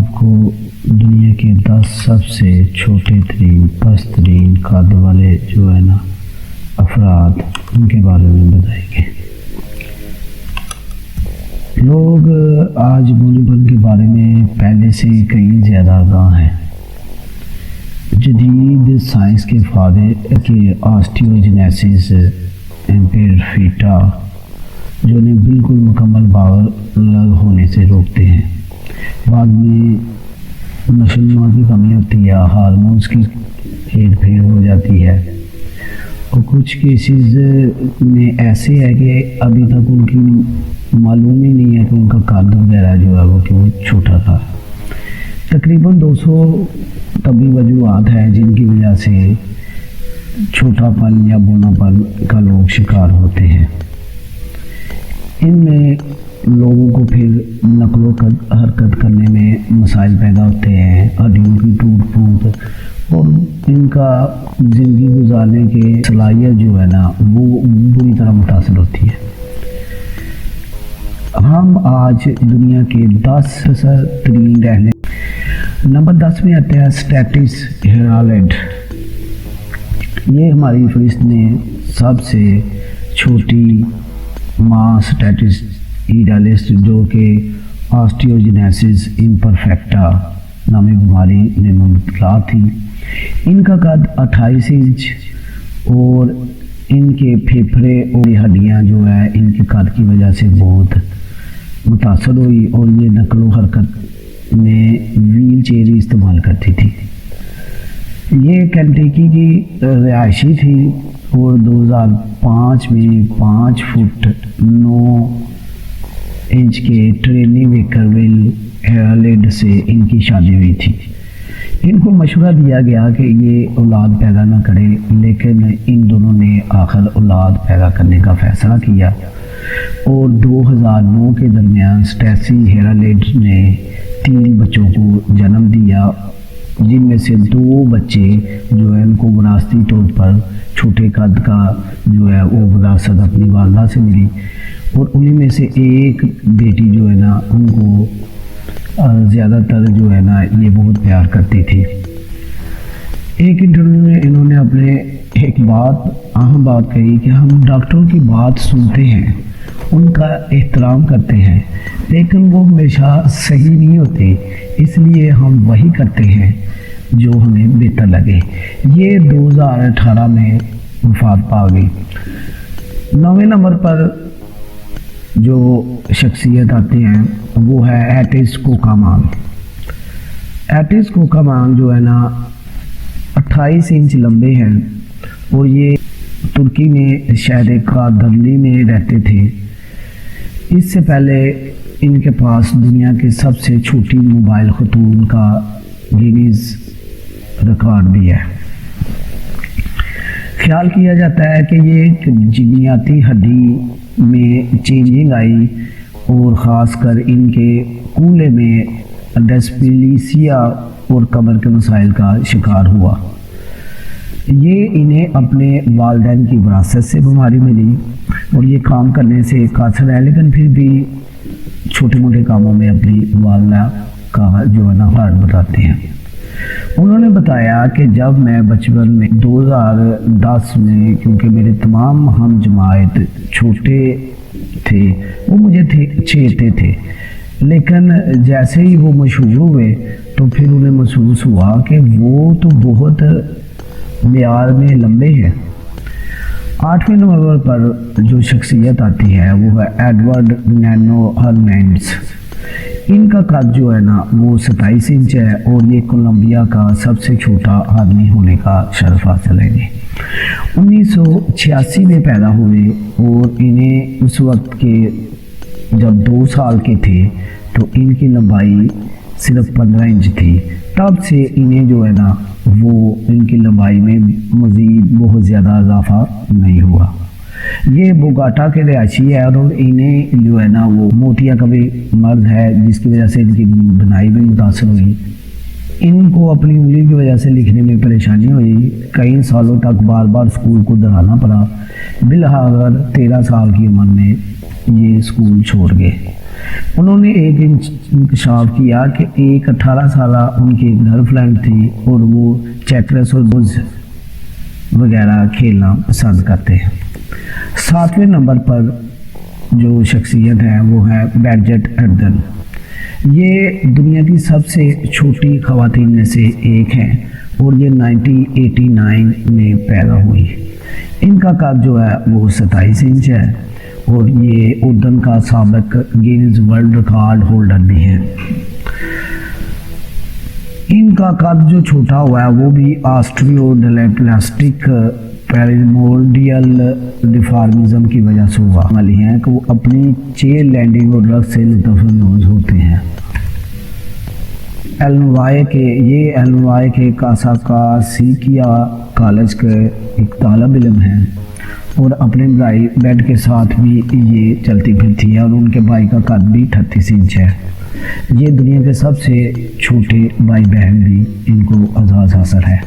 آپ کو دنیا کے 10 سب سے چھوٹے ترین پست ترین قد والے جو ہے نا افراد ان کے بارے میں بتائیں گے۔ لوگ آج بولے کے بارے میں پہلے سے کئی زیادہ آگاہ ہیں۔ جدید سائنس کے فائدے کہ آسٹیوجینیسس امپیرفیٹا جو انہیں بالکل مکمل بالغ ہونے سے روکتے ہیں۔ بعد میں نشو و نما کی کمی ہوتی ہے، ہارمونز کی ہیر پھیر ہو جاتی ہے، اور کچھ کیسز میں ایسے ہے کہ ابھی تک ان کی معلوم ہی نہیں ہے کہ ان کا قد وغیرہ جو ہے وہ کیوں چھوٹا تھا۔ تقریباً 200 طبی وجوہات ہیں جن کی وجہ سے چھوٹا پن یا بونا پن کا لوگ شکار ہوتے ہیں۔ ان میں لوگوں کو پھر نقل و حرکت کرنے میں مسائل پیدا ہوتے ہیں، ہڈیوں کی ٹوٹ پھوٹ، اور ان کا زندگی گزارنے کے صلاحیت جو ہے نا وہ بری طرح متاثر ہوتی ہے۔ ہم آج دنیا کے 10 ترین رہنے نمبر 10 میں آتے ہیں اسٹیٹس ہیرالڈ۔ یہ ہماری فہرست میں سب سے چھوٹی ماں اسٹیٹس ہیرالڈ جو کہ آسٹیوجینیسس امپرفیکٹا نامی بیماری میں مبتلا تھی۔ ان کا قد 28 انچ اور ان کے پھیپھڑے اور ہڈیاں جو ہے ان کے قد کی وجہ سے بہت متاثر ہوئی، اور یہ نقل و حرکت میں ویل چیئر استعمال کرتی تھی۔ یہ کینٹکی کی رہائشی تھی اور 2005 میں 5 فٹ 9 انچ کے ٹرینی ویکرول ہیرالڈ سے ان کی شادی ہوئی تھی۔ ان کو مشورہ دیا گیا کہ یہ اولاد پیدا نہ کرے، لیکن ان دونوں نے آخر اولاد پیدا کرنے کا فیصلہ کیا، اور 2009 کے درمیان اسٹیسی ہیرالڈ نے 3 بچوں کو جنم دیا، جن میں سے 2 بچے جو ہے ان کو وراثتی طور پر چھوٹے قد کا جو ہے وہ وراثت اپنی والدہ سے ملی، اور انہیں میں سے ایک بیٹی جو ہے نا ان کو زیادہ تر جو ہے نا یہ بہت پیار کرتی تھی۔ ایک انٹرویو میں انہوں نے اپنے ایک اہم بات کہی کہ ہم ڈاکٹروں کی بات سنتے ہیں، ان کا احترام کرتے ہیں، لیکن وہ ہمیشہ صحیح نہیں ہوتے، اس لیے ہم وہی کرتے ہیں جو ہمیں بہتر لگے۔ یہ 2018 میں وفات پا گئی۔ 9ویں نمبر پر جو شخصیت آتے ہیں وہ ہے ایٹس کوکامان۔ ایٹس کوکامان جو ہے نا 28 انچ لمبے ہیں، اور یہ ترکی میں شہر قادرلی میں رہتے تھے۔ اس سے پہلے ان کے پاس دنیا کے سب سے چھوٹی موبائل خاتون کا گینیز ریکارڈ بھی ہے۔ خیال کیا جاتا ہے کہ یہ جینیاتی ہڈی میں چینجنگ آئی، اور خاص کر ان کے کولے میں ڈسپلیسیا اور کمر کے مسائل کا شکار ہوا۔ یہ انہیں اپنے والدین کی وراثت سے بیماری ملی، اور یہ کام کرنے سے قاصر ہے، لیکن پھر بھی چھوٹے موٹے کاموں میں اپنی والدہ کا جو ہے نا ہاتھ بتاتے ہیں۔ انہوں نے بتایا کہ جب میں بچپن میں 2010 میں، کیونکہ میرے تمام ہم جماعت چھوٹے تھے، وہ مجھے چھیڑتے تھے، لیکن جیسے ہی وہ مشہور ہوئے تو پھر انہیں محسوس ہوا کہ وہ تو بہت معیار میں لمبے ہیں۔ 8ویں نمبر پر جو شخصیت آتی ہے وہ ہے ایڈورڈ نینو ہرمینز۔ ان کا قد جو ہے نا وہ 27 انچ ہے، اور یہ کولمبیا کا سب سے چھوٹا آدمی ہونے کا شرف حاصل ہے۔ 1986 میں پیدا ہوئے، اور انہیں اس وقت کے جب 2 سال کے تھے تو ان کی لمبائی صرف 15 انچ تھی۔ تب سے انہیں جو ہے نا وہ ان کی لمبائی میں مزید بہت زیادہ اضافہ نہیں ہوا۔ یہ بوگاٹا کے رہائشی ہے، اور انہیں جو ہے نا وہ موتیا کا بھی مرض ہے، جس کی وجہ سے ان کی بنائی بھی متاثر ہوئی۔ ان کو اپنی انگلی کی وجہ سے لکھنے میں پریشانی ہوئی، کئی سالوں تک بار بار اسکول کو دہرانا پڑا۔ بالآخر 13 سال کی عمر میں یہ اسکول چھوڑ گئے۔ انہوں نے ایک انکشاف کیا کہ ایک 18 سالہ ان کی گرل فرینڈ تھی اور وہ چیکرس اور بز وغیرہ کھیلنا پسند کرتے ہیں۔ 7ویں نمبر پر جو شخصیت ہے وہ ہے برجٹ ارڈن۔ یہ دنیا کی سب سے چھوٹی خواتین میں سے ایک ہیں اور یہ 1989 میں پیدا ہوئی۔ ان کا قد جو ہے وہ 27 انچ ہے اور یہ اردن کا سابق گینز ورلڈ ریکارڈ ہولڈر بھی ہے۔ ان کا قد جو چھوٹا ہوا ہے وہ بھی آسٹریوڈیلپلاسٹک پیرامورڈیل ڈیفارمزم کی وجہ سے ہوا والی ہیں کہ وہ اپنی چیئر لینڈنگ اور رقص سے لطف اندوز ہوتے ہیں۔ ایلنوائے کے کاساکاسیکیا کالج کے ایک طالب علم ہیں اور اپنے بھائی بیڈ کے ساتھ بھی یہ چلتی پھرتی ہے اور ان کے بھائی کا قد بھی 38 انچ ہے۔ یہ دنیا کے سب سے چھوٹے بھائی بہن بھی ان کو اعزاز حاصل ہے۔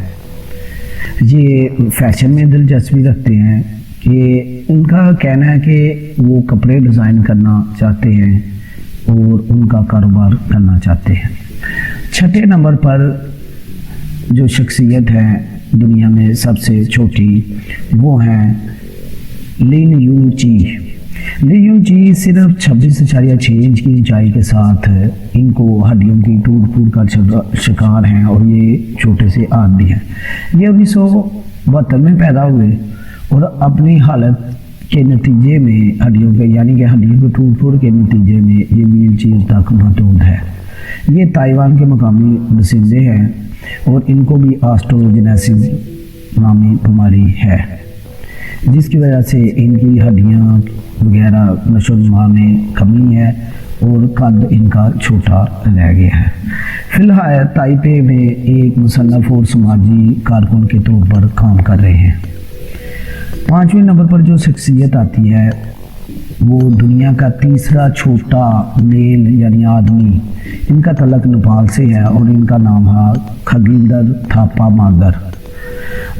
یہ فیشن میں دلچسپی رکھتے ہیں کہ ان کا کہنا ہے کہ وہ کپڑے ڈیزائن کرنا چاہتے ہیں اور ان کا کاروبار کرنا چاہتے ہیں۔ 6 نمبر پر جو شخصیت ہے دنیا میں سب سے چھوٹی وہ ہیں لن یو چی۔ لن یو چی صرف 26.6 انچ کی اونچائی کے ساتھ ان کو ہڈیوں کی ٹوٹ پھوٹ کا شکار ہیں اور یہ چھوٹے سے آدمی ہیں۔ یہ 1972 میں پیدا ہوئے اور اپنی حالت کے نتیجے میں ہڈیوں کے ٹوٹ پھوٹ کے نتیجے میں یہ ویل چیئر تک محدود ہے۔ یہ تائیوان کے مقامی بسندے ہیں اور ان کو بھی آسٹروجینیسس نامی بیماری ہے جس کی وجہ سے ان کی ہڈیاں وغیرہ نشو و نما میں کمی ہے اور قد ان کا چھوٹا رہ گیا ہے۔ فی الحال تائپے میں ایک مصنف اور سماجی کارکن کے طور پر کام کر رہے ہیں۔ 5ویں نمبر پر جو شخصیت آتی ہے وہ دنیا کا تیسرا چھوٹا میل یعنی آدمی۔ ان کا تعلق نیپال سے ہے اور ان کا نام ہے کھگیندر تھاپا ماگر۔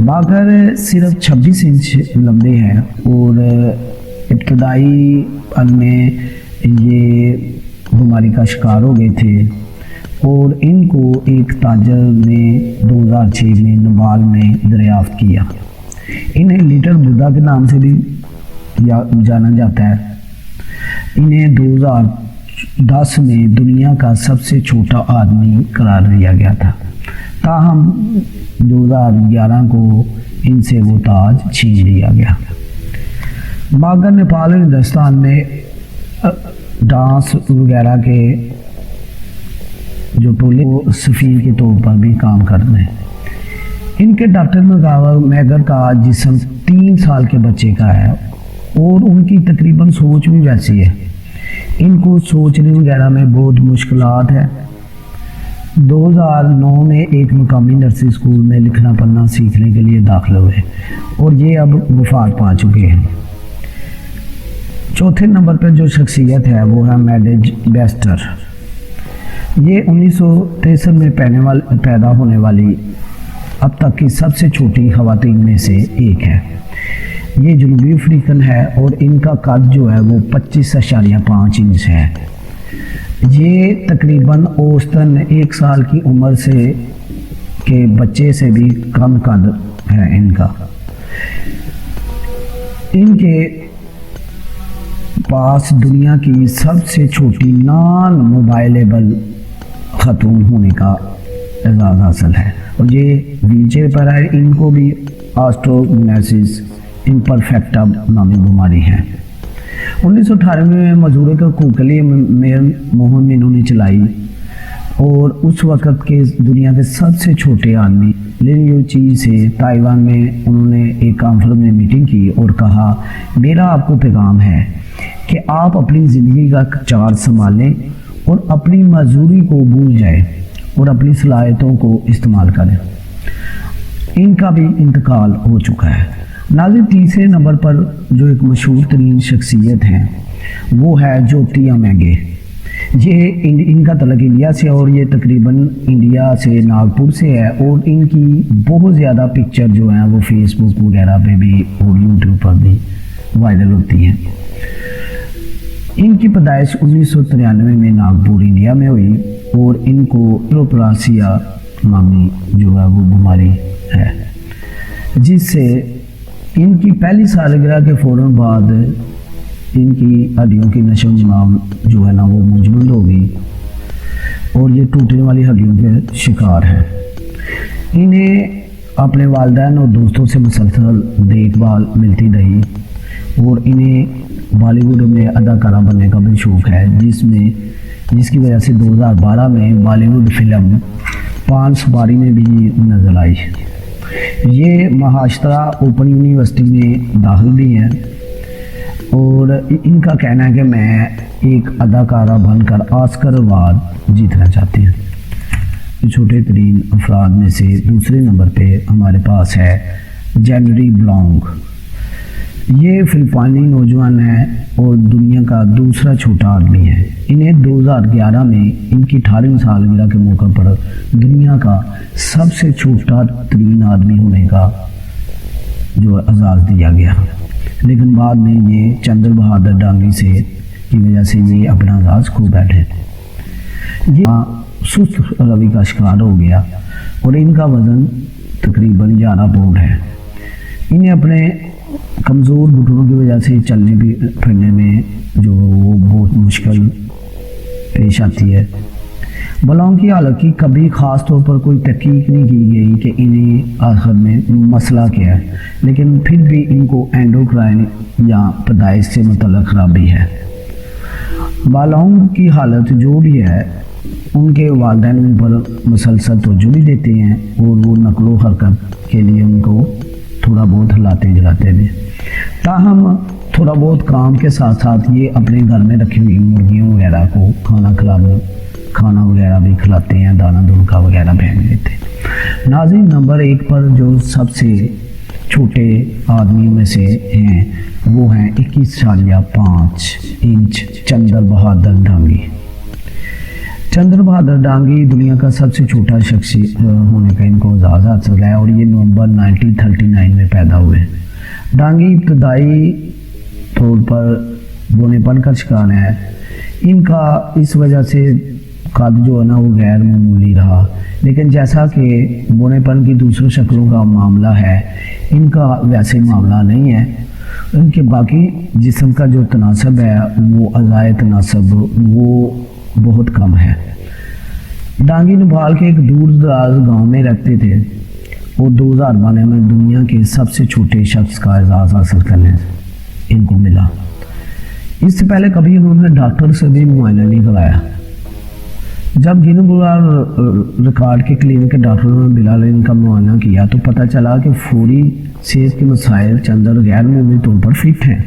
ماگر صرف 26 انچ لمبے ہیں اور ابتدائی پل میں یہ بیماری کا شکار ہو گئے تھے اور ان کو ایک تاجر نے 2006 میں نیپال میں دریافت کیا۔ انہیں لٹل بدھا کے نام سے بھی جانا جاتا ہے۔ انہیں 2010 میں دنیا کا سب سے چھوٹا آدمی قرار دیا گیا تھا، تاہم 2011 کو ان سے وہ تاج چھین لیا گیا۔ ماگر نیپال اور ہندوستان میں ڈانس وغیرہ کے جو ٹولے وہ سفیر کے طور پر بھی کام کرتے ہیں۔ ان کے ڈاکٹر میگر کا جسم 3 سال کے بچے کا ہے اور ان کی تقریباً سوچ بھی ویسی ہے۔ ان کو سوچنے وغیرہ میں بہت مشکلات ہے۔ 2009 میں ایک مقامی نرسری اسکول میں لکھنا پڑھنا سیکھنے کے لیے داخل ہوئے اور یہ اب وفات پا چکے ہیں۔ 4 نمبر پر جو شخصیت ہے وہ ہے میڈج بیسٹر۔ یہ 1963 میں پیدا ہونے والی اب تک کی سب سے چھوٹی خواتین میں سے ایک ہے۔ یہ جنوبی افریقن ہے اور ان کا قد جو ہے وہ 25.5 انچ ہے۔ یہ تقریباً اوسطاً 1 سال کی عمر سے کے بچے سے بھی کم قد ہے ان کا۔ ان کے پاس دنیا کی سب سے چھوٹی نان موبائلیبل خاتون ہونے کا اعزاز حاصل ہے اور یہ ویل چیئر پر ہے۔ ان کو بھی آسٹروجینیسس امپرفیکٹا نامی بیماری ہے۔ 1998 میں مزدوروں کے حقوق کے لیے مہم انہوں نے چلائی اور اس وقت کے دنیا کے سب سے چھوٹے آدمی لن یو چی سے تائیوان میں انہوں نے ایک کانفرنس میں میٹنگ کی اور کہا، میرا آپ کو پیغام ہے کہ آپ اپنی زندگی کا چارج سنبھالیں اور اپنی مزدوری کو بھول جائیں اور اپنی صلاحیتوں کو استعمال کریں۔ ان کا بھی انتقال ہو چکا ہے۔ ناظرین، 3 نمبر پر جو ایک مشہور ترین شخصیت ہے وہ ہے جوتی امیگے۔ یہ ان کا تعلق انڈیا سے، اور یہ تقریباً انڈیا سے ناگپور سے ہے، اور ان کی بہت زیادہ پکچر جو ہیں وہ فیس بک وغیرہ پہ بھی اور یوٹیوب پر بھی وائرل ہوتی ہیں۔ ان کی پیدائش 1993 میں ناگپور انڈیا میں ہوئی، اور ان کو ایروپلاسیا نامی جو ہے وہ بیماری ہے، جس سے ان کی پہلی سالگرہ کے فوراً بعد ان کی ہڈیوں کی نشو و نما جو ہے نا وہ منجمد ہو گئی، اور یہ ٹوٹنے والی ہڈیوں کے شکار ہے۔ انہیں اپنے والدین اور دوستوں سے مسلسل دیکھ بھال ملتی رہی، اور انہیں بالی ووڈ میں اداکارہ بننے کا بھی شوق ہے، جس کی وجہ سے 2012 میں بالی ووڈ فلم پان سپاری میں بھی نظر آئی۔ یہ مہاراشٹرا اوپن یونیورسٹی میں داخل بھی ہیں، اور ان کا کہنا ہے کہ میں ایک اداکارہ بن کر آسکر ایوارڈ جیتنا چاہتی ہوں۔ چھوٹے ترین افراد میں سے دوسرے نمبر پہ ہمارے پاس ہے جینری بلانگ۔ یہ فلپائنی نوجوان ہے اور دنیا کا دوسرا چھوٹا آدمی ہے۔ انہیں 2011 میں ان کی 18ویں سالگرہ کے موقع پر دنیا کا سب سے چھوٹا ترین آدمی ہونے کا جو اعزاز دیا گیا، لیکن بعد میں یہ چندر بہادر ڈانگی سے کی وجہ سے یہ اپنا اعزاز کھو بیٹھے۔ یہ سست روی کا شکار ہو گیا، اور ان کا وزن تقریباً 11 پاؤنڈ ہے۔ انہیں اپنے کمزور گھٹنوں کی وجہ سے چلنے پھرنے میں جو وہ بہت مشکل پیش آتی ہے۔ بلانگ کی حالت کی کبھی خاص طور پر کوئی تحقیق نہیں کی گئی کہ انہیں آخر میں مسئلہ کیا ہے، لیکن پھر بھی ان کو اینڈوکرائن یا پیدائش سے متعلق خرابی ہے۔ بالانگ کی حالت جو بھی ہے، ان کے والدین ان پر مسلسل توجہ بھی دیتے ہیں، اور وہ نقل و حرکت کے لیے ان کو تھوڑا بہت ہلاتے جلاتے بھی، تاہم تھوڑا بہت کام کے ساتھ ساتھ یہ اپنے گھر میں رکھی ہوئی مرغیوں وغیرہ کو کھانا وغیرہ بھی کھلاتے ہیں، دانہ دھنکا وغیرہ پھینک دیتے ہیں۔ ناظرین، نمبر 1 پر جو سب سے چھوٹے آدمیوں میں سے ہیں وہ ہیں 21.5 انچ چندر بہادر ڈانگی۔ چندر بہادر ڈانگی دنیا کا سب سے چھوٹا شخص ہونے کا ان کو اعزاز حاصل ہے، اور یہ نومبر 1939 میں پیدا ہوئے۔ ڈانگی ابتدائی طور پر بونے پن کا شکار ہے۔ ان کا اس وجہ سے قد جو ہے نا وہ غیر معمولی رہا، لیکن جیسا کہ بونے پن کی دوسروں شکلوں کا معاملہ ہے، ان کا ویسے معاملہ نہیں ہے۔ ان کے باقی جسم کا جو تناسب ہے، وہ اعضائے تناسب وہ بہت کم ہے۔ ڈانگی نبھال کے ایک دور دراز گاؤں میں رہتے تھے، اور 2012 میں دنیا کے سب سے چھوٹے شخص کا اعزاز حاصل کرنے ان کو ملا۔ اس سے پہلے کبھی انہوں نے ڈاکٹر سے بھی معائنہ نہیں کرایا۔ جب گینس ورلڈ ریکارڈ کے کلینک کے ڈاکٹروں نے بلال ان کا معائنہ کیا تو پتہ چلا کہ فوری صحت کے مسائل چندر غیر معمولی طور پر فٹ ہیں،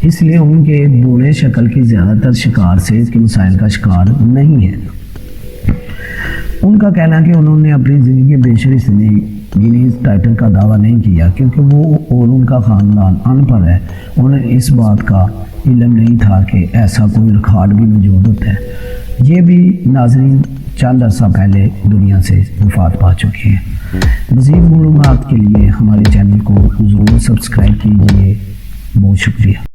اس لیے ان کے بونے شکل کی زیادہ تر شکار صحت کے مسائل کا شکار نہیں ہیں۔ ان کا کہنا ہے کہ انہوں نے اپنی زندگی کے بیشتر حصے میں گینیز ٹائٹل کا دعویٰ نہیں کیا، کیونکہ وہ اور ان کا خاندان ان پڑھ ہے، انہیں اس بات کا علم نہیں تھا کہ ایسا کوئی ریکارڈ بھی موجود ہوتا ہے۔ یہ بھی ناظرین چند عرصہ پہلے دنیا سے وفات پا چکے ہیں۔ مزید معلومات کے لیے ہمارے چینل کو ضرور سبسکرائب کیجیے۔ بہت شکریہ۔